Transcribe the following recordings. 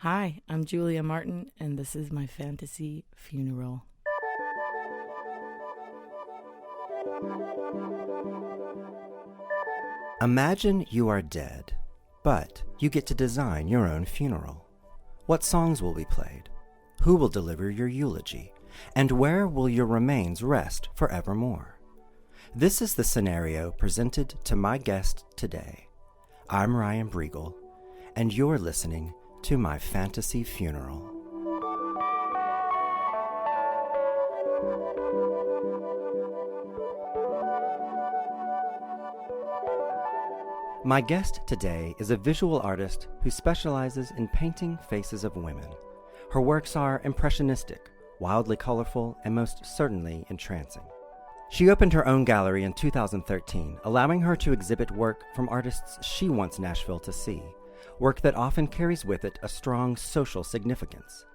Hi, I'm Julia Martin, and this is my fantasy funeral. Imagine you are dead, but you get to design your own funeral. What songs will be played? Who will deliver your eulogy? And where will your remains rest forevermore? This is the scenario presented to my guest today. I'm Ryan Breegle, and you're listening to my fantasy funeral. My guest today is a visual artist who specializes in painting faces of women. Her works are impressionistic, wildly colorful, and most certainly entrancing. She opened her own gallery in 2013, allowing her to exhibit work from artists she wants Nashville to see, work that often carries with it a strong social significance.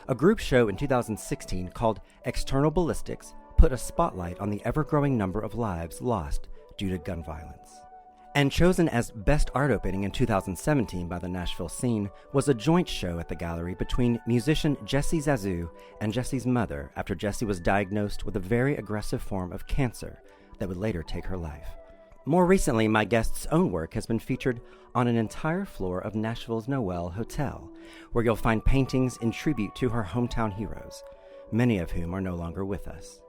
A group show in 2016 called External Ballistics put a spotlight on the ever-growing number of lives lost due to gun violence. And chosen as Best Art Opening in 2017 by the Nashville Scene was a joint show at the gallery between musician Jessie Zazu and Jessie's mother after Jessie was diagnosed with a very aggressive form of cancer that would later take her life. More recently, my guest's own work has been featured on an entire floor of Nashville's Noel Hotel, where you'll find paintings in tribute to her hometown heroes, many of whom are no longer with us.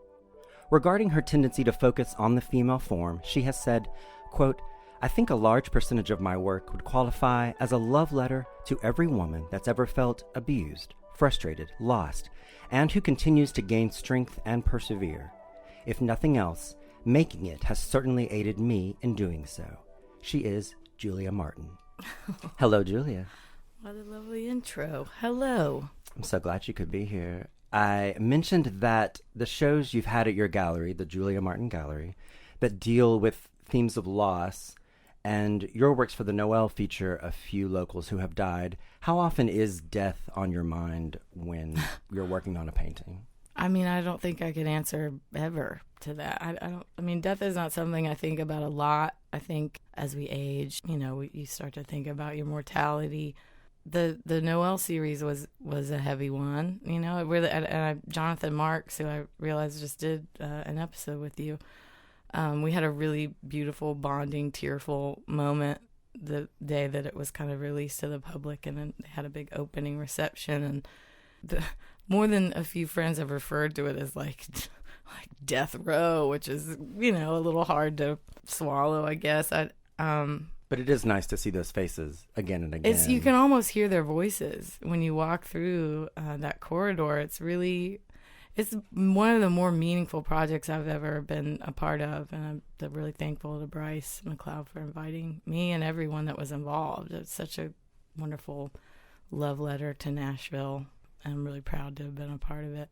Regarding her tendency to focus on the female form, she has said, quote, I think a large percentage of my work would qualify as a love letter to every woman that's ever felt abused, frustrated, lost, and who continues to gain strength and persevere. If nothing else, making it has certainly aided me in doing so. She is Julia Martin. Hello, Julia. What a lovely intro. Hello. I'm so glad you could be here. I mentioned that the shows you've had at your gallery, the Julia Martin Gallery, that deal with themes of loss, and your works for the Noel feature a few locals who have died. How often is death on your mind when you're working on a painting? I mean, I don't think I could answer ever to that. I mean, death is not something I think about a lot. I think as we age, you start to think about your mortality. The Noel series was a heavy one, it really, and Jonathan Marks, who I realized just did an episode with you, we had a really beautiful, bonding, tearful moment the day that it was kind of released to the public, and then they had a big opening reception, and more than a few friends have referred to it as like death row, which is, a little hard to swallow, I guess. But it is nice to see those faces again and again. You can almost hear their voices when you walk through that corridor. It's one of the more meaningful projects I've ever been a part of, and I'm really thankful to Bryce McLeod for inviting me and everyone that was involved. It's such a wonderful love letter to Nashville. I'm really proud to have been a part of it.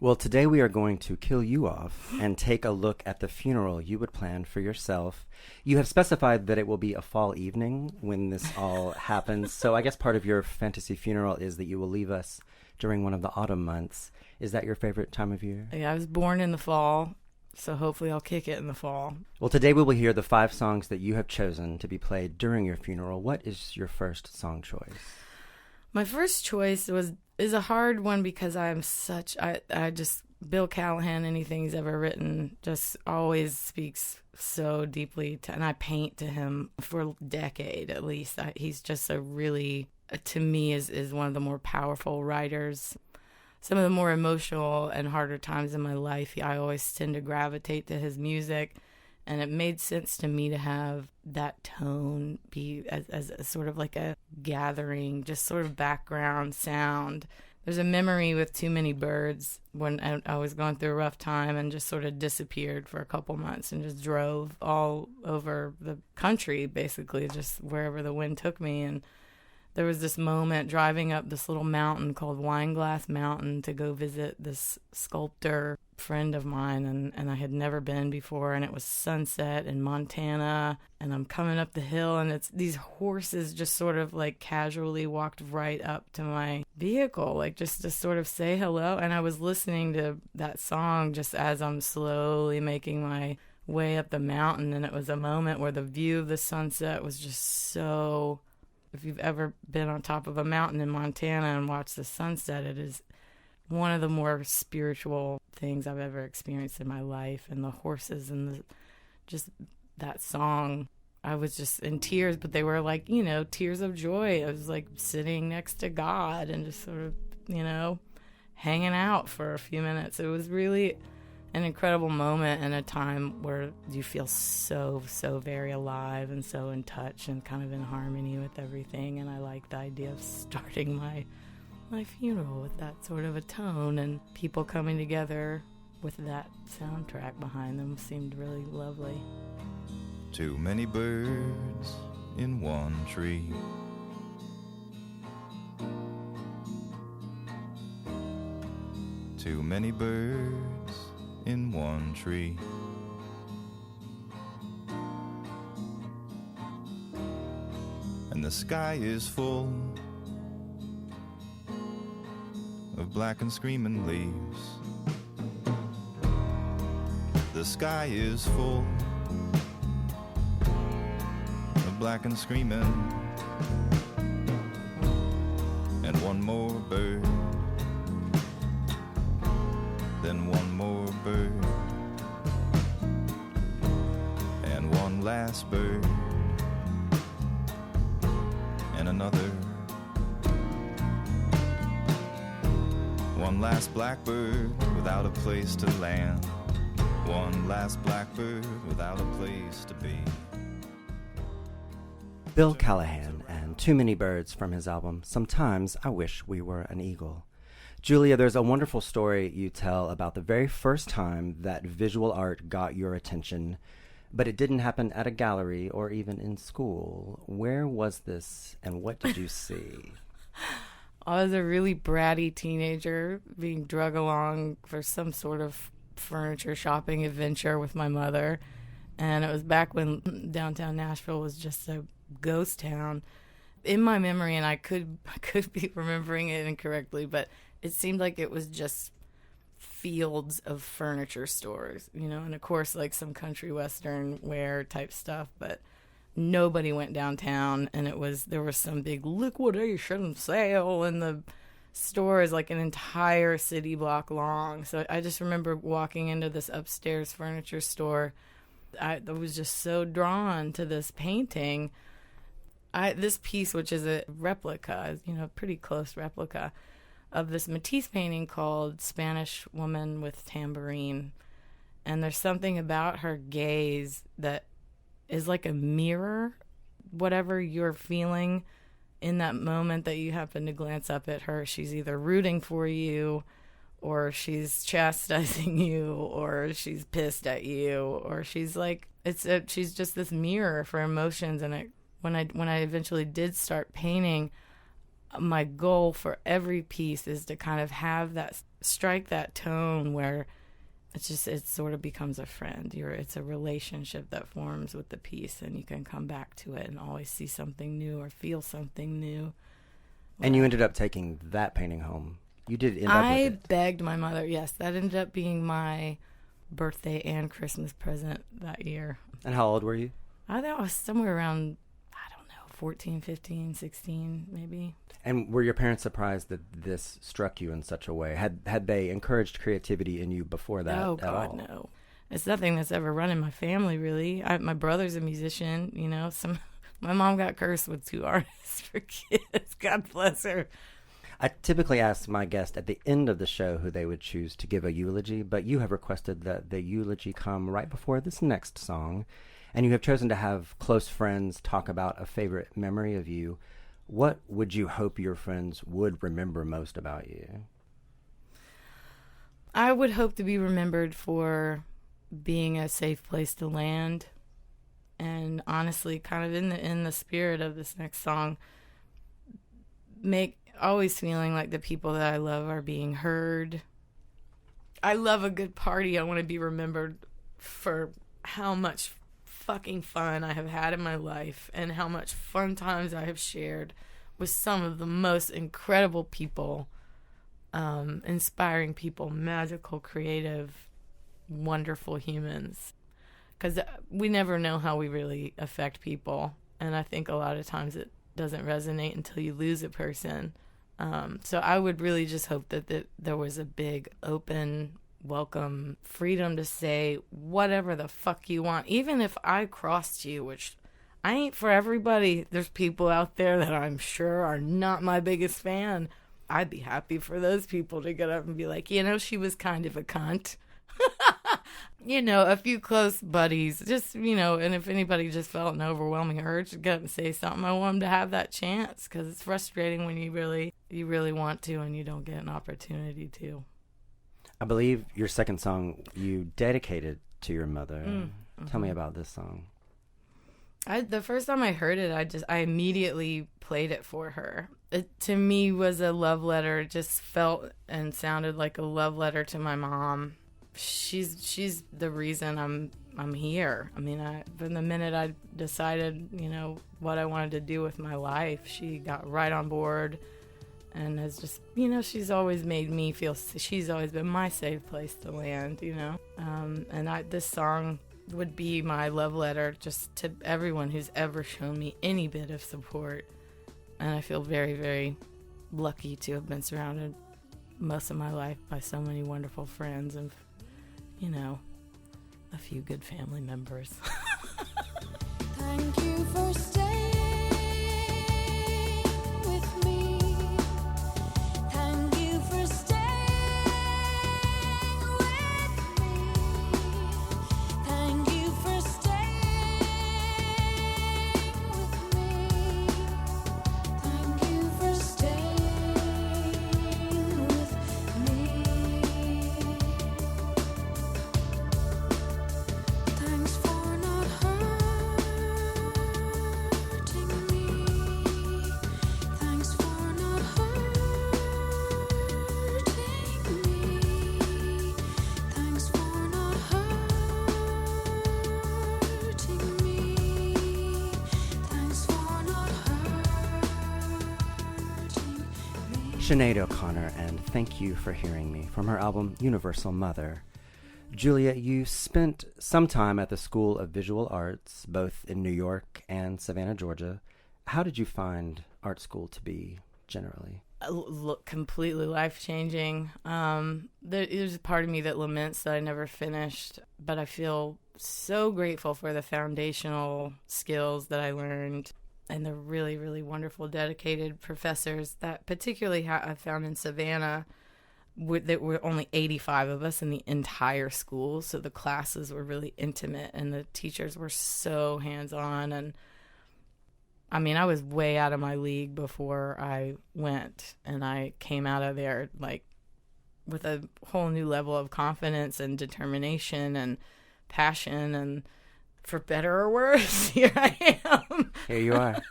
Well, today we are going to kill you off and take a look at the funeral you would plan for yourself. You have specified that it will be a fall evening when this all happens, so I guess part of your fantasy funeral is that you will leave us during one of the autumn months. Is that your favorite time of year? Yeah, I was born in the fall, so hopefully I'll kick it in the fall. Well, today we will hear the 5 songs that you have chosen to be played during your funeral. What is your first song choice? My first choice is a hard one because I just, Bill Callahan, anything he's ever written, just always speaks so deeply to, and I paint to him for a decade at least. He's just a really, to me, is one of the more powerful writers. Some of the more emotional and harder times in my life, I always tend to gravitate to his music, and it made sense to me to have that tone be as a sort of like a gathering, just sort of background sound. There's a memory with Too Many Birds when I was going through a rough time and just sort of disappeared for a couple months and just drove all over the country, basically, just wherever the wind took me. And there was this moment driving up this little mountain called Wineglass Mountain to go visit this sculptor friend of mine, and I had never been before, and it was sunset in Montana, and I'm coming up the hill, and it's these horses just sort of like casually walked right up to my vehicle, like just to sort of say hello, and I was listening to that song just as I'm slowly making my way up the mountain, and it was a moment where the view of the sunset was just so if you've ever been on top of a mountain in Montana and watched the sunset, it is one of the more spiritual things I've ever experienced in my life. And the horses and just that song, I was just in tears, but they were like, tears of joy. I was like sitting next to God and just sort of, hanging out for a few minutes. It was really an incredible moment and a time where you feel so very alive and so in touch and kind of in harmony with everything. And I like the idea of starting my funeral with that sort of a tone, and people coming together with that soundtrack behind them seemed really lovely. Too many birds in one tree. Too many birds in one tree. And the sky is full of black and screaming leaves. The sky is full of black and screaming. And one more bird, then one more bird, and one last bird, and another. One last blackbird without a place to land. One last blackbird without a place to be. Bill Callahan and Too Many Birds from his album Sometimes I Wish We Were an Eagle. Julia, there's a wonderful story you tell about the very first time that visual art got your attention, but it didn't happen at a gallery or even in school. Where was this, and what did you see? I was a really bratty teenager being drug along for some sort of furniture shopping adventure with my mother. And it was back when downtown Nashville was just a ghost town. In my memory, and I could be remembering it incorrectly, but it seemed like it was just fields of furniture stores, and of course like some country western wear type stuff, but nobody went downtown, and there was some big liquidation sale in the stores, like an entire city block long. So I just remember walking into this upstairs furniture store. I was just so drawn to this painting. This piece, which is a replica, pretty close replica of this Matisse painting called Spanish Woman with Tambourine. And there's something about her gaze that is like a mirror. Whatever you're feeling in that moment that you happen to glance up at her, she's either rooting for you, or she's chastising you, or she's pissed at you, or she's like, she's just this mirror for emotions. And when I eventually did start painting, my goal for every piece is to kind of have that, strike that tone where it sort of becomes a friend. It's a relationship that forms with the piece, and you can come back to it and always see something new or feel something new. And you ended up taking that painting home. You did end up with it. I begged my mother. Yes, that ended up being my birthday and Christmas present that year. And how old were you? I thought I was somewhere around, 14, 15, 16, maybe. And were your parents surprised that this struck you in such a way? Had they encouraged creativity in you before that Oh, at God, all? no. It's nothing that's ever run in my family, really. My brother's a musician, my mom got cursed with 2 artists for kids. God bless her. I typically ask my guest at the end of the show who they would choose to give a eulogy, but you have requested that the eulogy come right before this next song. And you have chosen to have close friends talk about a favorite memory of you. What would you hope your friends would remember most about you? I would hope to be remembered for being a safe place to land. And honestly, kind of in the spirit of this next song, always feeling like the people that I love are being heard. I love a good party. I want to be remembered for how much fucking fun I have had in my life and how much fun times I have shared with some of the most incredible people, inspiring people, magical, creative, wonderful humans. Because we never know how we really affect people, and I think a lot of times doesn't resonate until you lose a person. So I would really just hope that there was a big, open, welcome freedom to say whatever the fuck you want. Even if I crossed you, which I ain't for everybody. There's people out there that I'm sure are not my biggest fan. I'd be happy for those people to get up and be like, she was kind of a cunt. A few close buddies, just, and if anybody just felt an overwhelming urge to get up and say something, I want them to have that chance, because it's frustrating when you really want to and you don't get an opportunity to. I believe your second song you dedicated to your mother. Mm-hmm. Tell me about this song. The first time I heard it, I immediately played it for her. It, to me, was a love letter. It just felt and sounded like a love letter to my mom. She's the reason I'm here. I mean, from the minute I decided, what I wanted to do with my life, she got right on board, and has just, she's always made me feel. She's always been my safe place to land, and this song would be my love letter just to everyone who's ever shown me any bit of support. And I feel very, very lucky to have been surrounded most of my life by so many wonderful friends and, a few good family members. Thank you for staying with me. Thank you for staying with me. Thank you for staying with me. Thank you for staying with me. Thanks for not hurting me. Thanks for not hurting me. Thanks for not hurting me. Thanks for not hurting me. Sinead O'Connor, and Thank You for Hearing Me, from her album Universal Mother. Julia, you spent some time at the School of Visual Arts, both in New York and Savannah, Georgia. How did you find art school to be generally? Look, completely life-changing. There's a part of me that laments that I never finished, but I feel so grateful for the foundational skills that I learned and the really, really wonderful, dedicated professors that particularly I found in Savannah. There were only 85 of us in the entire school, so the classes were really intimate, and the teachers were so hands-on. And I mean, I was way out of my league before I went, and I came out of there like with a whole new level of confidence and determination and passion, and for better or worse, here I am. Here you are.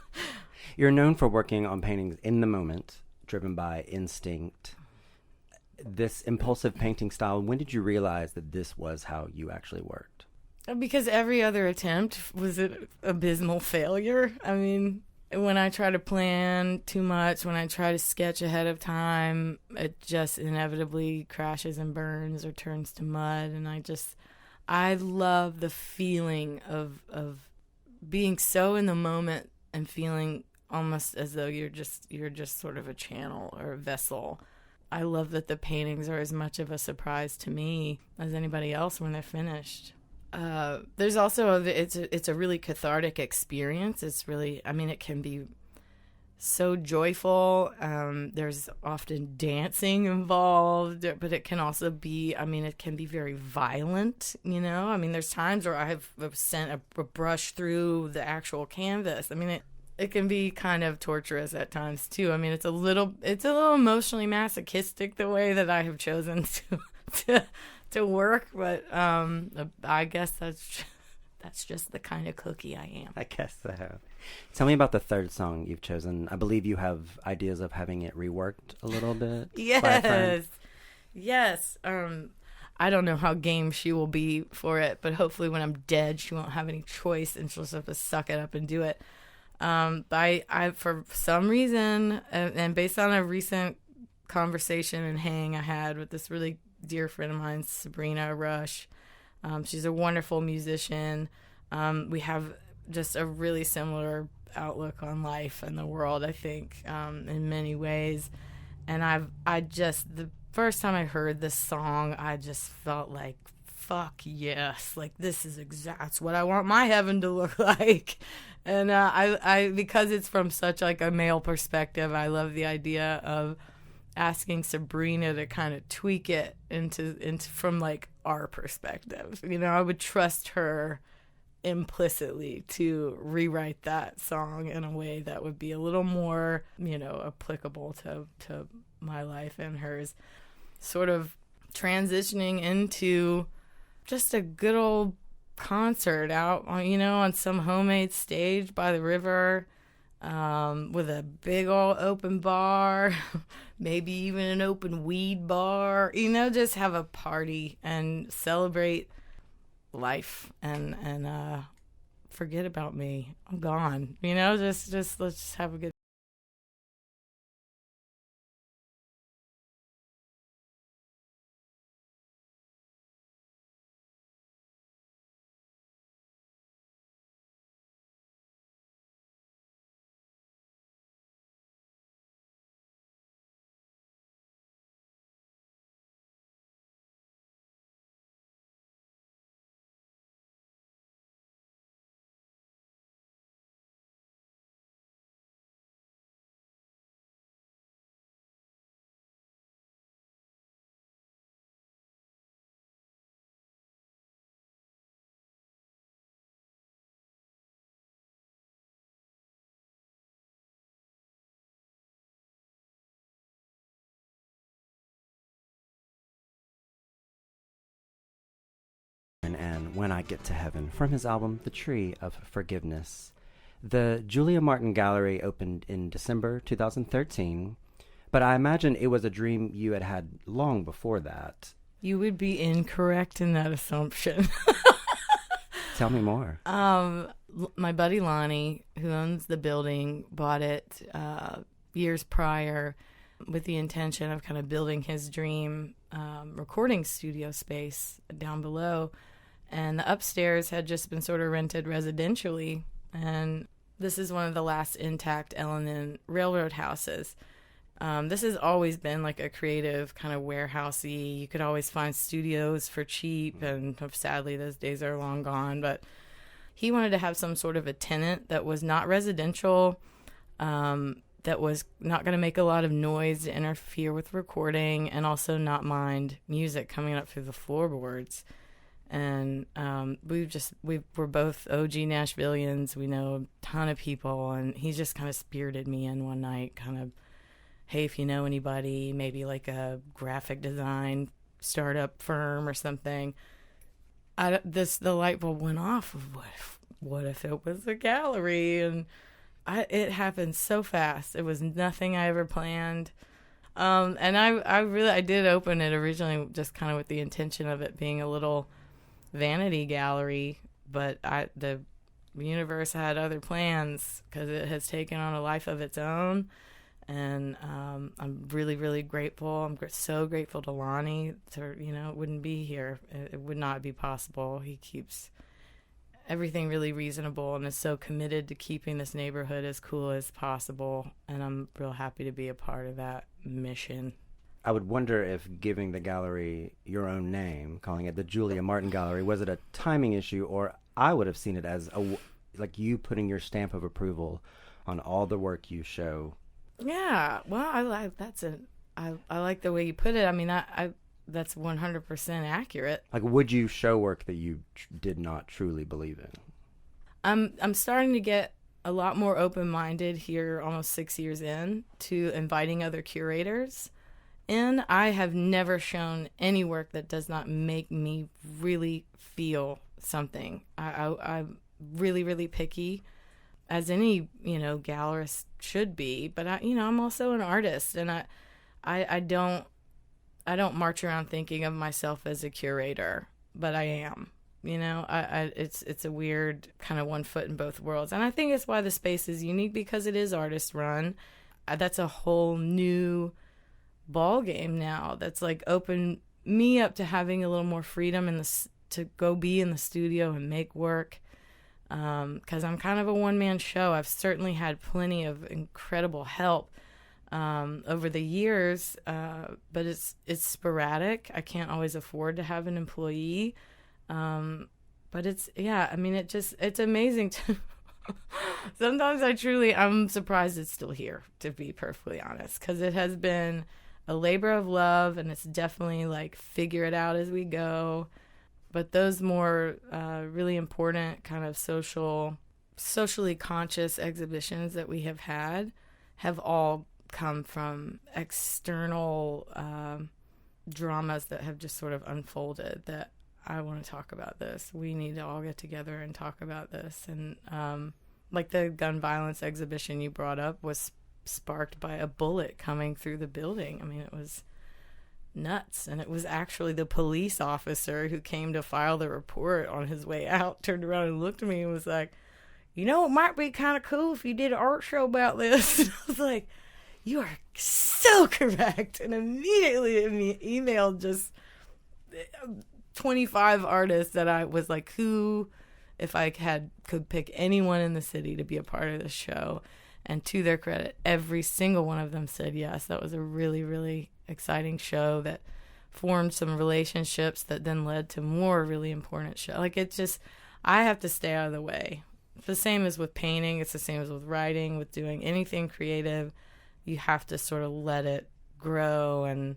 You're known for working on paintings in the moment, driven by instinct. This impulsive painting style, when did you realize that this was how you actually worked? Because every other attempt was an abysmal failure. I mean, when I try to plan too much, when I try to sketch ahead of time, it just inevitably crashes and burns or turns to mud. And I love the feeling of being so in the moment and feeling almost as though you're just sort of a channel or a vessel. I love that the paintings are as much of a surprise to me as anybody else when they're finished. There's also it's a really cathartic experience. It's really, I mean, it can be so joyful. There's often dancing involved, but it can also be, I mean, it can be very violent, I mean, there's times where I have sent a brush through the actual canvas. I mean, it can be kind of torturous at times too. I mean, it's a little emotionally masochistic the way that I have chosen to work, but I guess that's just the kind of cookie I am. I guess so. Tell me about the third song you've chosen. I believe you have ideas of having it reworked a little bit. Yes. I don't know how game she will be for it, but hopefully when I'm dead, she won't have any choice and she'll just have to suck it up and do it. I for some reason, and based on a recent conversation and hang I had with this really dear friend of mine, Sabrina Rush, she's a wonderful musician. We have just a really similar outlook on life and the world, I think, in many ways. And the first time I heard this song, I just felt like, fuck yes, like that's what I want my heaven to look like. And I because it's from such like a male perspective, I love the idea of asking Sabrina to kind of tweak it into from like our perspective. I would trust her implicitly to rewrite that song in a way that would be a little more, applicable to my life and hers. Sort of transitioning into just a good old concert out on some homemade stage by the river, with a big old open bar, maybe even an open weed bar, just have a party and celebrate life and forget about me. I'm gone. Just let's just have a good. And When I Get to Heaven from his album The Tree of Forgiveness. The Julia Martin Gallery opened in December 2013, but I imagine it was a dream you had had long before that. You would be incorrect in that assumption. Tell me more. My buddy Lonnie, who owns the building, bought it years prior with the intention of kind of building his dream recording studio space down below. And the upstairs had just been sort of rented residentially. And this is one of the last intact L&N railroad houses. This has always been like a creative kind of warehousey. You could always find studios for cheap, and sadly those days are long gone. But he wanted to have some sort of a tenant that was not residential, that was not going to make a lot of noise to interfere with recording, and also not mind music coming up through the floorboards. And we're both OG Nashvillians. We know a ton of people, and he just kind of spirited me in one night, kind of, hey, if you know anybody, maybe like a graphic design startup firm or something. The light bulb went off of what if it was a gallery? And it happened so fast. It was nothing I ever planned. And I did open it originally just kind of with the intention of it being a little vanity gallery, but the universe had other plans because it has taken on a life of its own. And I'm really, really grateful. I'm so grateful to Lonnie. It wouldn't be here. It would not be possible. He keeps everything really reasonable and is so committed to keeping this neighborhood as cool as possible. And I'm real happy to be a part of that mission. I would wonder if giving the gallery your own name, calling it the Julia Martin Gallery, was it a timing issue, or I would have seen it as like you putting your stamp of approval on all the work you show. Yeah, well, I like I like the way you put it. I mean, that's 100% accurate. Like, would you show work that you did not truly believe in? I'm starting to get a lot more open-minded here, almost 6 years in, to inviting other curators in. I have never shown any work that does not make me really feel something. I'm really, really picky, as any, gallerist should be. But I'm also an artist, and I don't march around thinking of myself as a curator, but I am. It's a weird kind of one foot in both worlds, and I think it's why the space is unique, because it is artist run. That's a whole new ball game now. That's like opened me up to having a little more freedom to go be in the studio and make work. because I'm kind of a one-man show. I've certainly had plenty of incredible help over the years, but it's sporadic. I can't always afford to have an employee, but it's amazing to sometimes I'm surprised it's still here, to be perfectly honest, because it has been a labor of love, and it's definitely like figure it out as we go. But those more really important kind of socially conscious exhibitions that we have had have all come from external dramas that have just sort of unfolded that I want to talk about this. We need to all get together and talk about this. And like the gun violence exhibition you brought up was sparked by a bullet coming through the building. I mean, it was nuts. And it was actually the police officer who came to file the report on his way out, turned around and looked at me and was like, you know, it might be kind of cool if you did an art show about this. And I was like, you are so correct. And immediately emailed just 25 artists that I was like, who, if I could pick anyone in the city to be a part of this show. And to their credit, every single one of them said yes. That was a really, really exciting show that formed some relationships that then led to more really important shows. Like, it just, I have to stay out of the way. It's the same as with painting. It's the same as with writing, with doing anything creative. You have to sort of let it grow and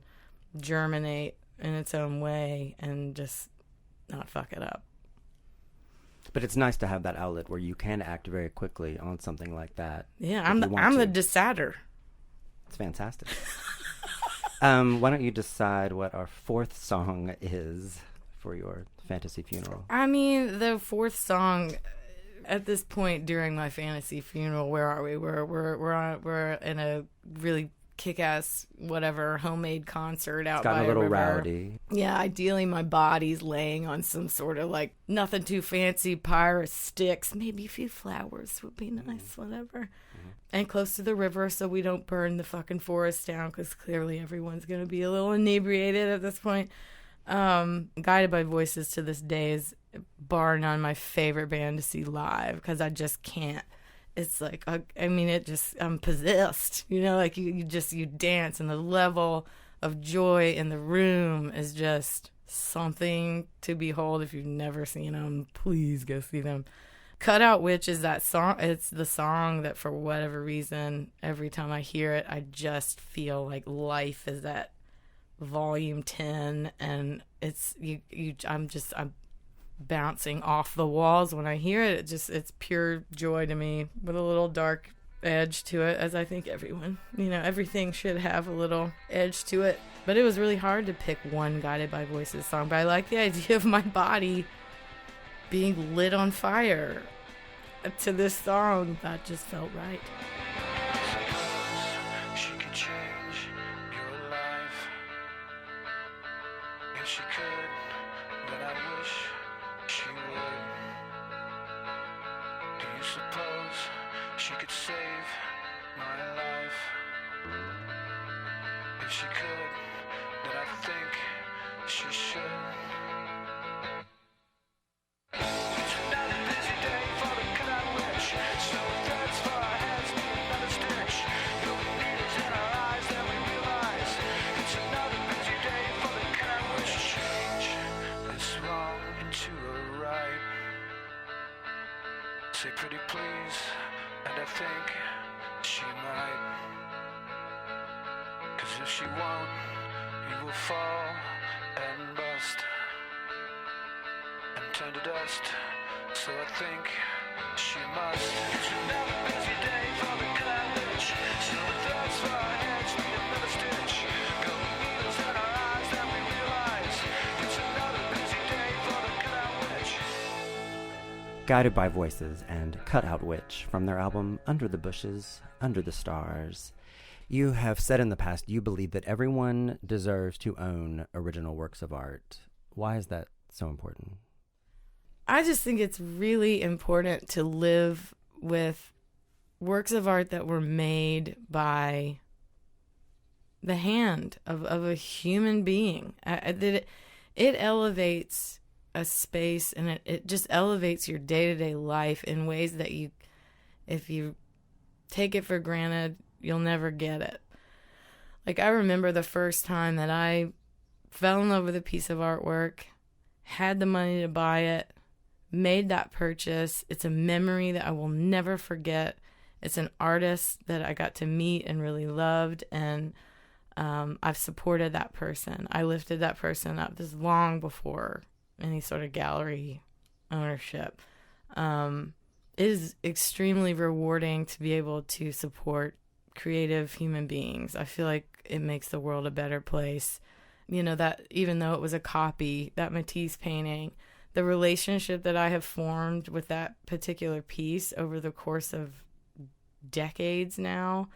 germinate in its own way and just not fuck it up. But it's nice to have that outlet where you can act very quickly on something like that. Yeah, I'm the decider. It's fantastic. Why don't you decide what our fourth song is for your fantasy funeral? I mean, the fourth song at this point during my fantasy funeral, where are we? We're in a really kick-ass whatever homemade concert out by a river. It's gotten a little rowdy. Yeah, ideally my body's laying on some sort of like nothing too fancy pyre of sticks. Maybe a few flowers would be nice, whatever. And close to the river so we don't burn the fucking forest down, because clearly everyone's going to be a little inebriated at this point. Guided by Voices to this day is bar none my favorite band to see live, because I just can't. It's like, I mean, I'm possessed, you know, like you dance, and the level of joy in the room is just something to behold. If you've never seen them, please go see them. Cutout Witch is that song. It's the song that for whatever reason, every time I hear it, I just feel like life is at volume 10, and it's, I'm bouncing off the walls when I hear it. It's pure joy to me, with a little dark edge to it, as I think everyone, everything should have a little edge to it. But it was really hard to pick one Guided by Voices song, but I like the idea of my body being lit on fire to this song. That just felt right. She could change your life. If she could, then I wish she would. Do you suppose she could save my life? If she could, then I think she should. It's another busy day for the cutout witch. So that's for our heads need another stitch. You'll be needles in our eyes, then we realize it's another busy day for the cutout witch. Change this wrong into a right. Say pretty please, and I think she might. 'Cause if she won't, you will fall and bust and turn to dust. So I think she must. It's another busy day for the cutout witch. So that's for our heads need another stitch. Golden needles in our eyes, then we realize it's another busy day for the cutout witch. Guided by Voices and Cutout Witch from their album Under the Bushes, Under the Stars. You have said in the past you believe that everyone deserves to own original works of art. Why is that so important? I just think it's really important to live with works of art that were made by the hand of a human being. It elevates a space, and it just elevates your day-to-day life in ways that if you take it for granted, you'll never get it. Like, I remember the first time that I fell in love with a piece of artwork, had the money to buy it, made that purchase. It's a memory that I will never forget. It's an artist that I got to meet and really loved, and I've supported that person. I lifted that person up. This is long before any sort of gallery ownership. It is extremely rewarding to be able to support creative human beings. I feel like it makes the world a better place. You know, that even though it was a copy, that Matisse painting, the relationship that I have formed with that particular piece over the course of decades now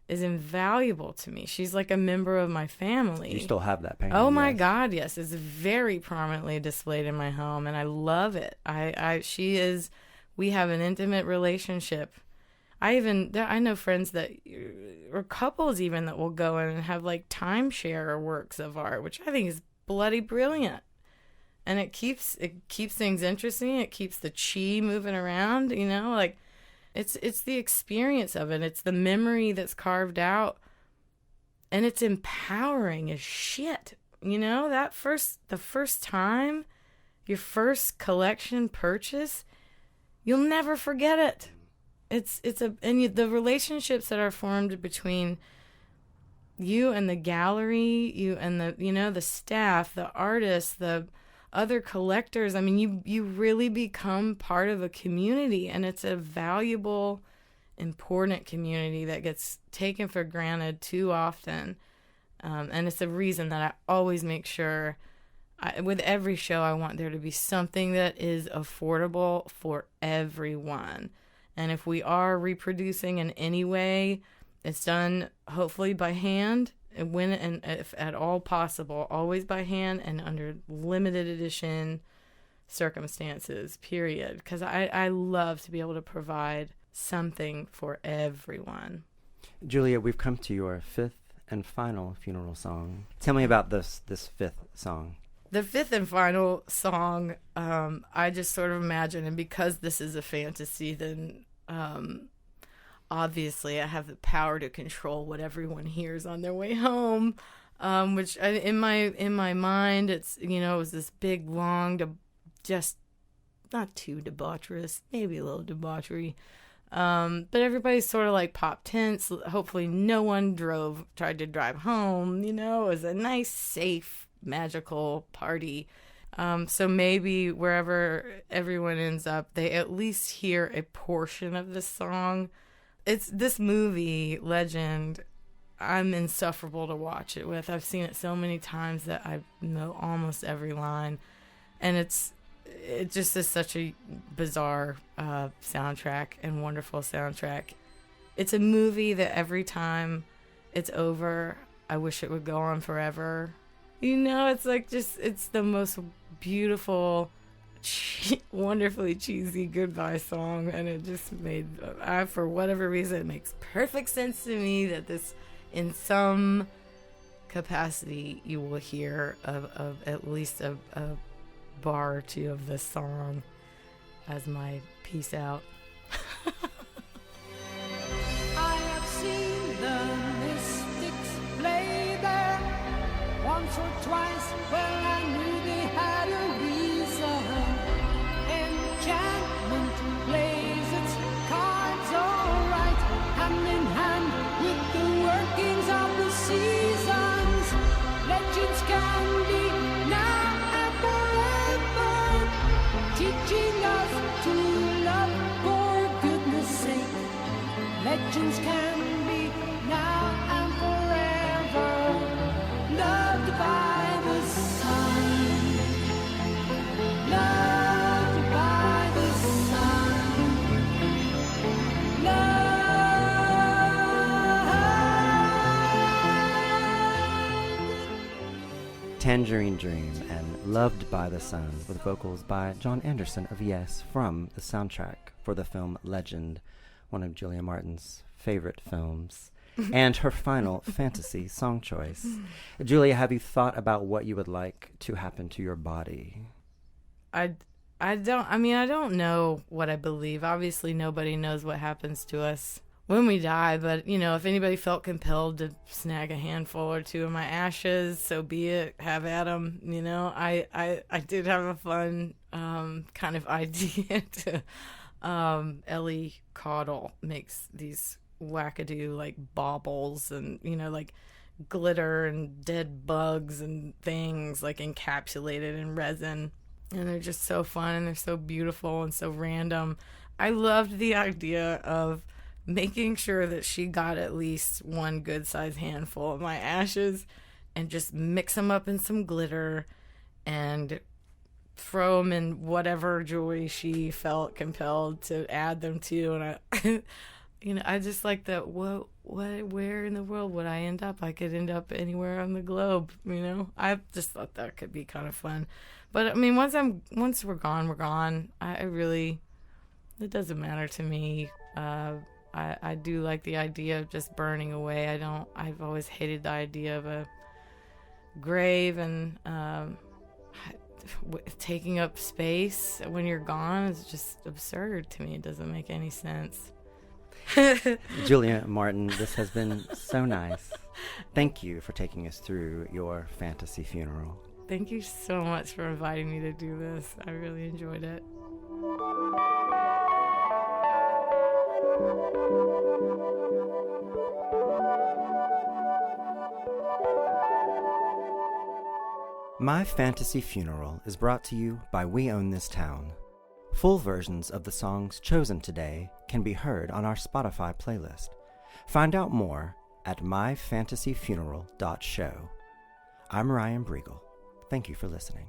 is invaluable to me. She's like a member of my family. You still have that painting? Oh my yes. God, yes. It's very prominently displayed in my home, and I love it. We have an intimate relationship. I know friends that, or couples even, that will go in and have like timeshare works of art, which I think is bloody brilliant. And it keeps things interesting. It keeps the chi moving around, you know, like it's the experience of it. It's the memory that's carved out, and it's empowering as shit. You know, the first time, your first collection purchase, you'll never forget it. The relationships that are formed between you and the gallery, you and the staff, the artists, the other collectors. I mean, you really become part of a community, and it's a valuable, important community that gets taken for granted too often. And it's a reason that I always make sure, with every show, I want there to be something that is affordable for everyone. And if we are reproducing in any way, it's done hopefully by hand, and if at all possible, always by hand and under limited edition circumstances, period. Because I love to be able to provide something for everyone. Julia, we've come to your fifth and final funeral song. Tell me about this fifth song. The fifth and final song, I just sort of imagine, and because this is a fantasy, then obviously I have the power to control what everyone hears on their way home, which in my mind, it's, you know, it was this big, long, just not too debaucherous, maybe a little debauchery, but everybody's sort of like pop tents. Hopefully no one tried to drive home, you know. It was a nice, safe, magical party. So maybe wherever everyone ends up, they at least hear a portion of this song. It's this movie, Legend. I'm insufferable to watch it with. I've seen it so many times that I know almost every line. And it just is such a bizarre soundtrack and wonderful soundtrack. It's a movie that every time it's over, I wish it would go on forever. You know, it's like it's the most beautiful, wonderfully cheesy goodbye song, and it just made, for whatever reason, it makes perfect sense to me that this, in some capacity, you will hear of at least a bar or two of this song as my peace out. I have seen the mystics play there once or twice. Well, I knew they had a reason. Enchantment plays its cards all right, hand in hand with the workings of the seasons. Legends can be now and forever, teaching us to love for goodness sake. Legends can be now and forever, loved by the sun, loved by the sun, loved. Tangerine Dream and Loved by the Sun, with vocals by John Anderson of Yes, from the soundtrack for the film Legend, one of Julia Martin's favorite films, and her final fantasy song choice. Julia, have you thought about what you would like to happen to your body? I don't know what I believe. Obviously, nobody knows what happens to us when we die, but, if anybody felt compelled to snag a handful or two of my ashes, so be it. Have at 'em. I did have a fun kind of idea to Ellie Caudle makes these wackadoo like baubles and like glitter and dead bugs and things like encapsulated in resin, and they're just so fun and they're so beautiful and so random. I loved the idea of making sure that she got at least one good sized handful of my ashes and just mix them up in some glitter and throw them in whatever jewelry she felt compelled to add them to. And I I just like that. Where in the world would I end up? I could end up anywhere on the globe. I just thought that could be kind of fun. But I mean, once we're gone, we're gone. It doesn't matter to me. I do like the idea of just burning away. I've always hated the idea of a grave and taking up space when you're gone is just absurd to me. It doesn't make any sense. Julia Martin, this has been so nice. Thank you for taking us through your fantasy funeral. Thank you so much for inviting me to do this. I really enjoyed it. My Fantasy Funeral is brought to you by We Own This Town. Full versions of the songs chosen today can be heard on our Spotify playlist. Find out more at myfantasyfuneral.show. I'm Ryan Breegle. Thank you for listening.